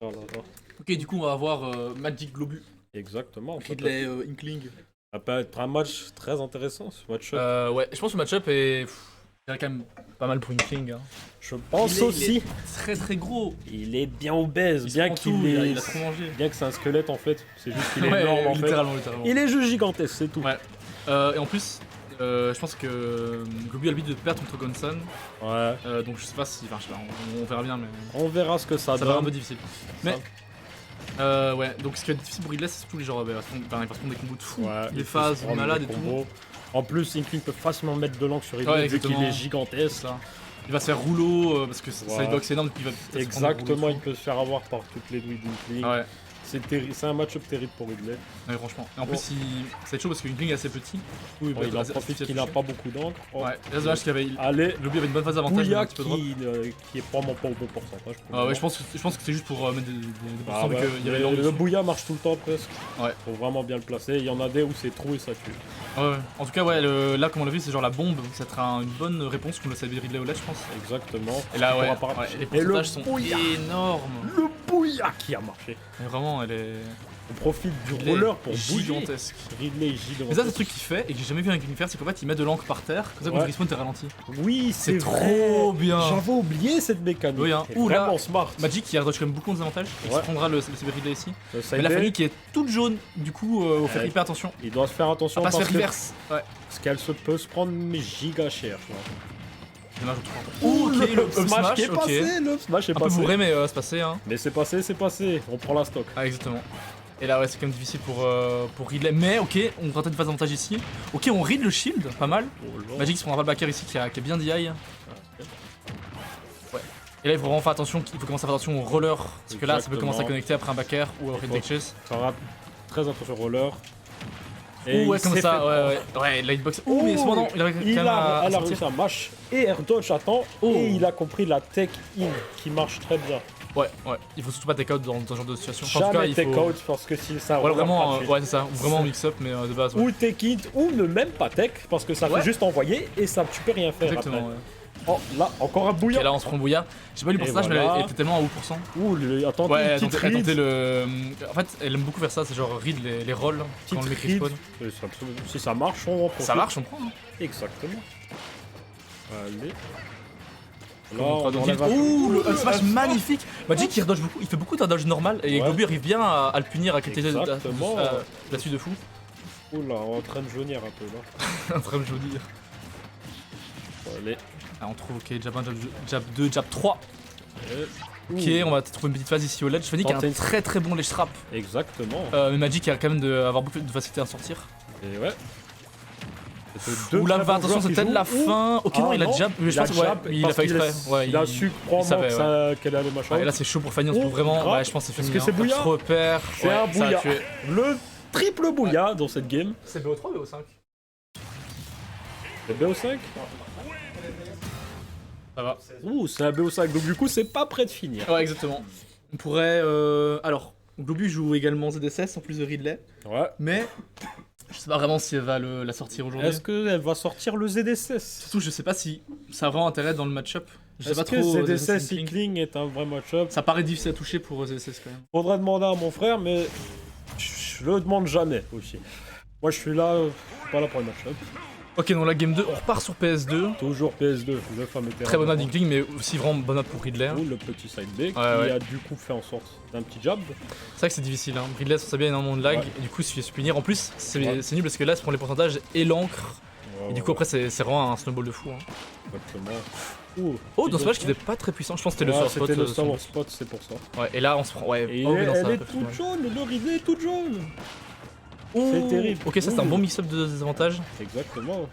Oh là là. Ok, du coup, on va avoir Magic Globus. Exactement. Ridley Inkling. Ça peut être un match très intéressant, ce match-up. Ouais, je pense que le match-up est. C'est quand même pas mal pour Inkling. Hein. Je pense aussi. Il est très très gros. Il est bien obèse, Il bien prend qu'il tout, est. il a trop mangé. Bien que c'est un squelette en fait. C'est juste qu'il est Ouais, énorme en fait. littéralement. Il est juste gigantesque, c'est tout. Ouais. Et en plus, je pense que Globus a le but de perdre contre Gonson. Ouais. Donc je sais pas si. Enfin, je sais pas, on verra bien, mais. On verra ce que ça Ça va être un donne. peu difficile. Mais. Ouais, donc ce qui va être difficile pour Ridley, c'est surtout les genres. Il va se prendre des combos de fou. Ouais, Des il peut phases se prendre malades des et tout. combos. En plus, Inkling peut facilement mettre de l'angle sur Ridley Ouais, vu qu'il exactement. est gigantesque. Ça. Il va se faire rouleau parce que sa hitbox est énorme, donc il va peut-être se prendre un Exactement, rouleau il peut se faire avoir par toutes les douilles d'Inkling. Ouais, C'est un match-up terrible pour Ridley. ouais, franchement. Et en Bon. plus, ça va être chaud parce que Inkling est assez petit. Oui, Bon, il en profite qu'il n'a pas beaucoup d'encre. Oh. Ouais, là, c'est dommage qu'il avait. Allez, Globus avait une bonne phase d'avantage, mais Bouya un petit peu drop. qui est probablement pas au bon pourcentage. pour le Ouais, moment. je pense que c'est juste pour mettre des Ah pourcents vu ouais, qu'il y avait mais l'angle le dessus. Bouya marche tout le temps presque. Ouais. Faut vraiment bien le placer. Il y en a des où c'est trou et ça tue. Ouais. En tout cas, ouais, là, comme on l'a vu, c'est genre la bombe. Ça sera une bonne réponse comme le savait Ridley au LED, je pense. Exactement. Et là, Il ouais, pourra pas- ouais, les Et le pourcentages sont Bouya. énormes. Le Bouya qui a marché. Mais vraiment, elle est. On profite du Ridley roller pour est bouger. gigantesque. Ridley est gigantesque. Mais ça, c'est le truc qu'il fait et que j'ai jamais vu un Inkling faire, c'est qu'en fait, il met de l'encre par terre, comme ça, quand Ouais. il respawn, t'es ralenti. Oui, c'est trop vrai. bien. J'avais oublié cette mécanique. Oui, hein. C'est Ouh, là, vraiment smart. Magic qui redodge quand même beaucoup de désavantages. Il se Ouais. prendra le CB Ridley ici. Le side Mais la B, famille qui est toute jaune, du coup, faut faire Ouais. hyper attention. il doit se faire attention On va pas se parce faire que reverse. Ouais. parce qu'elle se peut se prendre giga cher. tu vois. Dommage, on trouve. Ok, le up smash, qui est ok. passé, le up smash est Un peu passé. bourré, mais c'est passé, hein. Mais c'est passé, c'est passé. On prend la stock. Ah, exactement. Et là, ouais, c'est quand même difficile pour Ridley. Mais ok, on tente une phase d'avantage ici. Ok, on read le shield, pas mal. Oh là. Magic se prendra pas le backer ici qui a bien DI. Ouais. Et là, il faut vraiment faire attention, il faut commencer à faire attention au roller. Parce que là, ça peut Exactement. commencer à connecter après un backer ou au read chase. Fera très attention au roller. Ouh, ouais, il comme s'est ça, fait ouais. Ouais, la hitbox. Ouh, mais cependant, il arrive quand même à elle a réussi sortir. à mash et air dodge attend Oh. et il a compris la tech in qui marche très bien. Ouais. Il faut surtout pas take out dans ce genre de situation. Enfin, en tout cas, Jamais il take faut. out parce que si ça Ouais, vraiment, ouais, c'est ça. Vraiment mix-up, mais de base. Ouais. ou take it ou ne même pas tech parce que ça Ouais. fait juste envoyer et ça tu peux rien faire Exactement, après. ouais. Oh là encore un Ok, bouillon. là, on se prend bouillard. J'ai pas lu le Et pourcentage, mais voilà. elle était tellement à haut pourcent. Ouh, attends, Ouais, une petite elle read. tentait le. En fait, elle aime beaucoup faire ça, c'est genre read les rolls quand le mec Petite respawn. read. Si ça marche, on en profite. Ça marche, on prend. Hein. Exactement. Allez. Là, On on prend donc enlève vite. un- Ouh, le up smash magnifique. Magic il redodge beaucoup, il fait beaucoup d'un dodge normal et Ouais. Globus arrive bien à le punir, à capter Exactement. là-dessus de fou. Ouh là, on est en train de jaunir un peu là. Un très joli. Allez. Ah, on trouve, ok, jab 1, jab 2, jab 3. Ok, Ouh. on va trouver une petite phase ici au ledge. Je me dis qu'il y a Tenter un une- très très bon ledge trap. Exactement. Mais Magic a quand même avoir beaucoup de facilité à en sortir. Et ouais. C'était deux Ouh là, très fais bons attention, joueurs c'est qui peut-être jouent. la Ouh. fin. Ok, non, Ah il a non, jab. Mais je il a pense, ouais, jab il a parce fait qu'il exprès. Ouais, il a su probablement savait, que qu'elle allait machin. Ouais, et là, c'est chaud pour Finance Oh, pour vraiment. grave. Ouais, je pense que c'est Est-ce fini. que c'est hein. Bouya On se repère. C'est Ouais, un ça a Bouya. tué. Le triple Bouya dans cette game. C'est BO3 ou BO5? C'est BO5. Ça va. Ouh, c'est un BO5. Donc du coup, c'est pas prêt de finir. Ouais, exactement. On pourrait. Alors, Globus joue également ZSS en plus de Ridley. Ouais. Mais. Je sais pas vraiment si elle va la sortir aujourd'hui. Est-ce qu'elle va sortir le ZDSS? Surtout, je sais pas si ça a vraiment intérêt dans le match-up. Je sais Est-ce pas que trop. ZDSS Inkling. Inkling est un vrai match-up? Ça paraît difficile à toucher pour ZSS quand même. Faudrait demander à mon frère, mais je le demande jamais aussi. Moi, je suis là, pas là pour le match-up. Ok, donc la game 2, on repart sur PS2. Toujours PS2, le fameux terrain. Très bonne note d'Inkling, mais aussi vraiment bonne note pour Ridley. Ou le petit side B qui ouais. a du coup fait en sorte d'un petit jab. C'est vrai que c'est difficile, hein. Ridley ça bien énormément de lag, Ouais. et du coup il suffit de se punir. En plus, c'est Ouais. nul parce que là, c'est pour les pourcentages et l'encre. Ouais, Et du coup, après, c'est vraiment un snowball de fou. Hein. exactement. Ouh, Oh, petit dans ce match qui dodge. était pas très puissant, je pense que c'était Ouais, le sore spot. C'était le son solo boss. spot, c'est pour ça. Ouais, et là, on se prend. Ouais, Et oh, mais non, ça elle va est pas plus toute mal. jaune, le Ridley est toute jaune. Ouh. C'est terrible. Ok, ça c'est un Ouh. bon mix-up de désavantages. Exactement.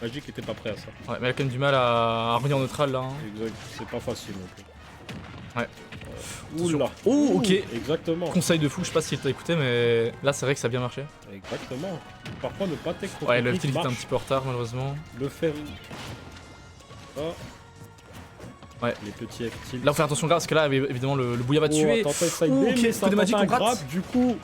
Magic était pas prêt à ça. Ouais, mais elle a quand même du mal à revenir en neutral là. Hein. Exact. C'est pas facile non plus. Ouais. Ouh là. Oh, ok. Exactement. Conseil de fou, je sais pas si t'as écouté, mais là c'est vrai que ça a bien marché. Exactement. Parfois ne pas tech contre Ouais, le clic FTL était un marche. petit peu en retard malheureusement. Le faire. Ça. Ouais. Les petits FTL. Là, on fait attention là parce que là, évidemment, le Bouya va tuer. Attends, side Ouh, B, ok, mais coup ça de Magic, tente un on rate. grab, du coup.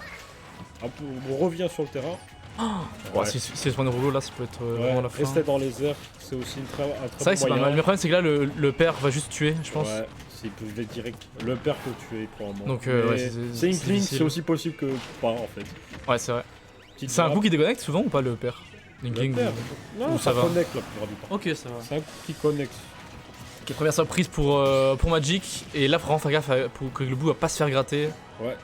On revient sur le terrain. Ouais, Ouais. si c'est spawn rouleau là, ça peut être vraiment la fin. Rester dans les airs, c'est aussi un très C'est vrai que c'est pas bon mal. moyen. Mais le problème, c'est que là, le père va juste tuer, je pense. Ouais, il pouvait direct le père que tu es probablement. Donc, Mais ouais, c'est Inkling, difficile. c'est aussi possible que pas en fait. Ouais, c'est vrai. Petite C'est un frappe, coup qui déconnecte souvent ou pas le père le Inkling père. Non, ou ça ça va connecte la plupart du temps. Ok, ça va. C'est un coup qui connecte. Ok, première surprise pour Magic. Et là, faut vraiment faire gaffe pour que le bout va pas se faire gratter. Ouais.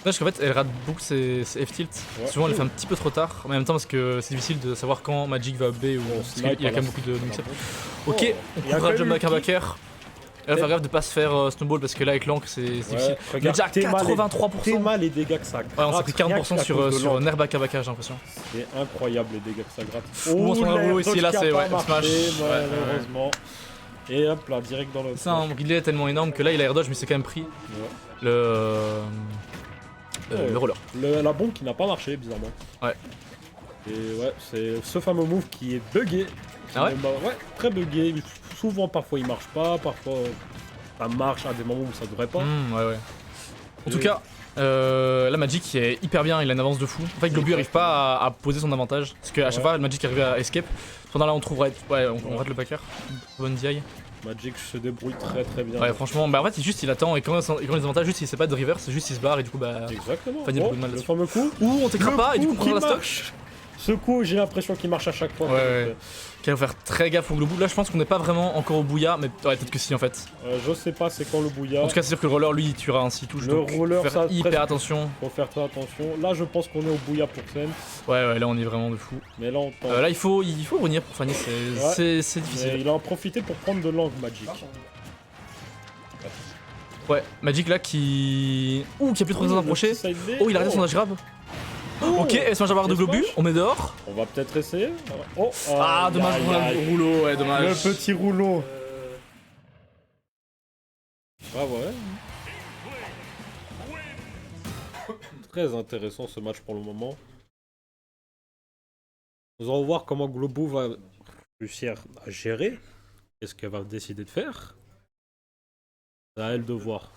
Parce qu'en fait, elle rate beaucoup ses F-tilt. Ouais. Souvent, elle le fait un petit peu trop tard. Mais en même temps, parce que c'est difficile de savoir quand Magic va up B ou. On Parce qu'il snipe y a à quand même la- beaucoup de mix-up. Oh, Ok, on il y a couvre que jump lui backer backer. Et là, faire gaffe de pas se faire snowball parce que là, avec l'encre, c'est difficile. Ouais, On est regarde, déjà à Théma, 83%. Théma, les dégâts que ça gratte. Ouais, on s'est pris 40% sur Nair backer backer, j'ai l'impression. C'est incroyable les dégâts que ça gratte. Ou on se prend un rouleau ici, là, c'est ouais, marché, smash. Ouais, malheureusement. Et hop là, direct dans le. C'est un relay tellement énorme que là, il a air dodge, mais c'est quand même pris Ouais. le roller. La bombe qui n'a pas marché, bizarrement. Ouais. Et ouais, c'est ce fameux move qui est buggé. Ah ouais Ouais, très buggé. Souvent, parfois il marche pas, parfois ça marche à des moments où ça devrait pas. Ouais, ouais. En tout cas, la Magic qui est hyper bien, il a une avance de fou. En fait, Globu arrive pas à poser son avantage. Parce qu'à chaque fois, le Magic arrive à escape. Pendant là, on trouve. Ouais, on rate le backer. Bonne DI. Magic se débrouille très très bien. Ouais, franchement, bah en fait, il attend et quand les avantages, juste il sait pas de reverse, c'est juste il se barre et du coup, bah. Exactement. Fanny a beaucoup de mal le là-dessus. fameux coup. Ou on t'écrase pas et du coup, on prend la stock. marche. Ce coup, j'ai l'impression qu'il marche à chaque fois. Ouais, ouais. Ok, faut faire très gaffe au Globu. Là, je pense qu'on n'est pas vraiment encore au bouillard, mais ouais, peut-être que si en fait. Je sais pas c'est quand le bouillard. En tout cas, c'est sûr que le roller, lui, il tuera ainsi touche. Le donc roller, faut faire ça, hyper presque- attention. Faut faire très attention. Là, je pense qu'on est au bouillard pour Sen. Ouais, là, on est vraiment de fou. Mais là, on tente. Là, il faut revenir pour Fanny, c'est Mais difficile. il a en profité pour prendre de l'angle Magic. Ouais, Magic là qui a plus trop besoin d'approcher. Oh, il a arrêté son dash grab. Ok, elle se mange à barre de Globu, on met dehors. On va peut-être essayer. Oh, Ah, dommage aïe, pour aïe. le rouleau, ouais, dommage. Le petit rouleau. Ah ouais. Très intéressant ce match pour le moment. Nous allons voir comment Globu va réussir à gérer. Qu'est-ce qu'elle va décider de faire? C'est à elle de voir.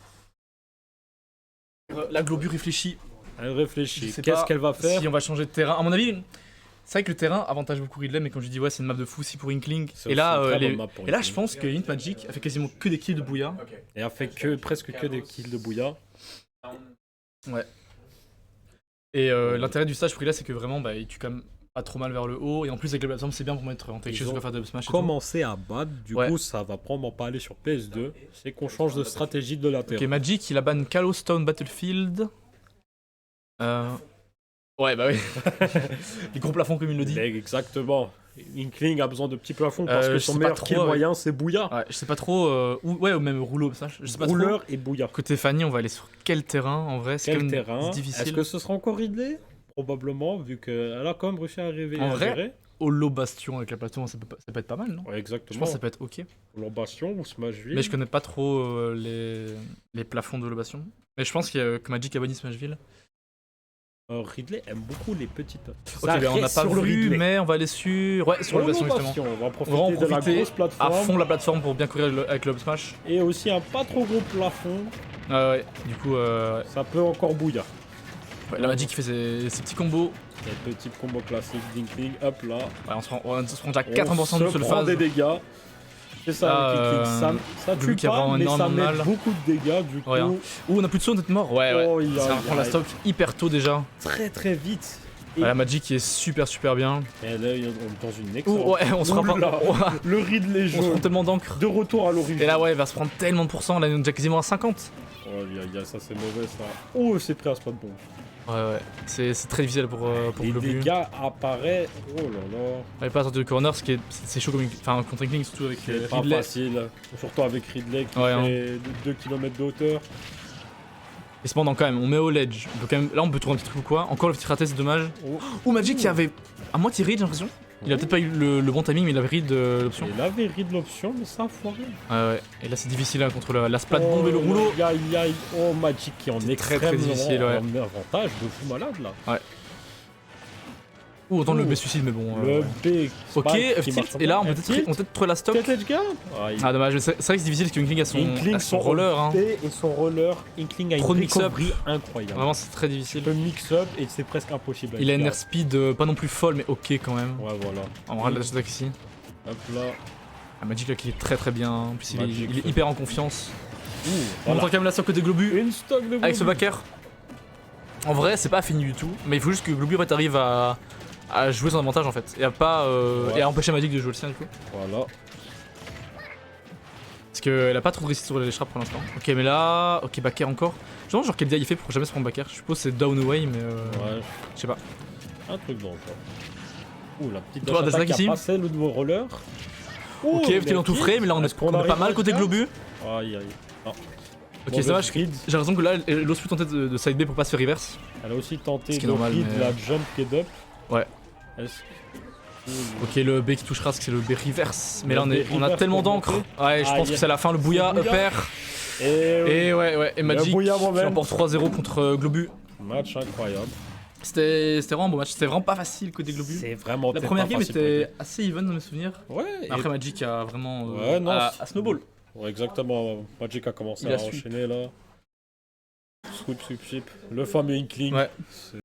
La Globu réfléchit. Elle réfléchit. Je sais Qu'est-ce pas qu'elle va faire? Si on va changer de terrain. À mon avis, c'est vrai que le terrain avantage beaucoup Ridley, mais comme je dis, ouais, c'est une map de fou aussi pour Inkling. C'est Et là, aussi une très bonne map pour je Inkling. pense que Int Magic a fait quasiment que des kills de Bouya. Et a fait presque que des kills de Bouya. Ouais. Et l'intérêt du stage pour Ridley, c'est que vraiment, bah, il tue quand même pas trop mal vers le haut. Et en plus, avec le plateforme, c'est bien pour mettre en quelque chose pour faire de smash et tout. Commencer à battre, du Ouais. coup ça va probablement pas aller sur PS2, c'est qu'on change de stratégie de la terre. Ok, Magic, il a ban Callowstone Battlefield. Ouais, bah oui. Les gros plafonds, comme il le dit. Exactement. Inkling a besoin de petits plafonds parce que je son sais pas meilleur trop, kill ouais. moyen c'est Bouya. Ouais, je sais pas trop. Ou même rouleau, ça. Je sais pas trop. Rouleur et Bouya. Côté Fanny, on va aller sur quel terrain en vrai? C'est Quel quand même terrain? difficile. Est-ce que ce sera encore Ridley? Probablement, vu qu'elle a quand même réussi à arriver En à vrai, gérer. Holo Bastion avec la plateforme, ça peut être pas mal, non? Ouais, Je exactement. pense que ça peut être ok. L'Ambastion ou Smashville. Mais je connais pas trop les plafonds de Holo Bastion. Mais je pense que Magic a banni Smashville. Ridley aime beaucoup les petites. Ok, ben on n'a pas vu, mais on va aller sur. Ouais, sur le Bastion justement. On va On va en profiter de la profiter grosse à plateforme. fond la plateforme pour bien courir avec le Up Smash. Et aussi un pas trop gros plafond. Ouais, du coup, Ça peut encore Bouya. la Magic qui fait ses petits combos. Les petits combos classiques d'Inkling, hop là. Ouais, on se prend déjà On 80% se du seul prend phase. des dégâts. C'est ça avec Inkling. Ça Globu tue qui a pas, vraiment mais ça énormément met mal. beaucoup de dégâts du coup. Ouais, hein. Ouh, on a plus de saut, on est mort. Ouais, Oh, ouais. il y a- Ça il y prend a- la stock hyper tôt déjà. Très très vite. Et, Ouais, la Magic qui est super bien. et là, on est dans une Ouh, excellente. ouais, on se prend Oula, pas. Le Ridley On se prend jaune. tellement d'encre. De retour à l'origine. Et là, ouais, il va se prendre tellement de pourcents. Là, on est déjà quasiment à 50. Oh, ça c'est mauvais ça. Oh, c'est pris à spot bon. Ouais. C'est très difficile pour Les Globu. dégâts apparaissent. Oh là là. Ouais, pas sortir de corner, c'est chaud contre Inkling, surtout avec C'est pas Ridley. facile. Surtout avec Ridley qui Ouais, hein. fait 2 km de hauteur. Et cependant, quand même, on met au ledge. On peut quand même, là, on peut trouver un petit truc ou quoi. Encore le petit raté, c'est dommage. Oh. Ou Magic qui avait à moitié read, j'ai l'impression. Il a peut-être pas eu le bon timing, mais il avait read l'option. Il avait read l'option, mais ça a foiré. Ouais. Et là, c'est difficile hein, contre la splat bomb et le rouleau. Aïe. Oh, Magic qui en C'est est très, très difficile, ouais. Un avantage de fou malade là. Ou autant le Ouh. B suicide, mais bon. Le B. Ok, Spike qui F-tilt. marche Et là, on bien. peut F-tilt. peut-être trouver la stock. Peut-être edge guard. Ah, dommage. C'est vrai que c'est difficile parce que Inkling a Inkling son roller. Hein. B et son roller. Inkling a Trop de une mix-up. recovery incroyable. Vraiment, c'est très Tu difficile. peux mix-up et c'est presque impossible. à Il a une edge air speed pas non plus folle, mais ok quand même. guard. Ouais, voilà. On rate la attaque ici. Hop là. Ah, Magic là qui est très bien. En plus, il Magic, est hyper en confiance. On Voilà. entend quand même là sur le côté Globu. Une stock de Avec ce Globu. backer. En vrai, c'est pas fini du tout, mais il faut juste que Globu en fait, arrive à jouer son avantage en fait. Et à pas. Et à empêcher Magic de jouer le sien du coup. Voilà. Parce qu'elle a pas trop de réussite sur les shrap pour l'instant. Ok, mais là. Ok, backer encore. Je me demande genre quel dia il fait pour jamais se prendre backer. Je suppose que c'est down away, mais. Ouais, Je sais pas. un truc dans le genre. Ouh, la petite Toi, dash des attack attaques qui ici. a passé le nouveau roller. Ok, mais petit dans tout frais, mais là on est-ce est, qu'on on est arrive pas mal à côté le Globu. Aïe aïe. Non. Ok, Mauvaise ça va, j'ai grid. l'impression que là, elle ose plus tenter de side B pour pas se faire reverse. Elle a aussi tenté Ce qui est le normal, grid, mais- la jump get up. Ouais. Est-ce- Ok, le B qui touchera, c'est le B reverse. Mais Le là, B on a reverse tellement pour d'encre. monter. Ouais, je pense Aïe. que c'est la fin, le bouilla, C'est bouilla. upper. Et Et ouais, et Magic bouilla qui moment. remporte 3-0 contre Globu. match incroyable. C'était vraiment un beau match, c'était vraiment pas facile côté Globu. C'est vraiment La peut-être première pas game facile pour était assez even dans mes souvenirs. les- Ouais, et- Après Magic a vraiment Ouais, non, à c'est- snowball. ouais, exactement. Magic a commencé Il a à su. enchaîner là. Sweep, sweep, sweep. Le fameux Inkling. Ouais. C'est-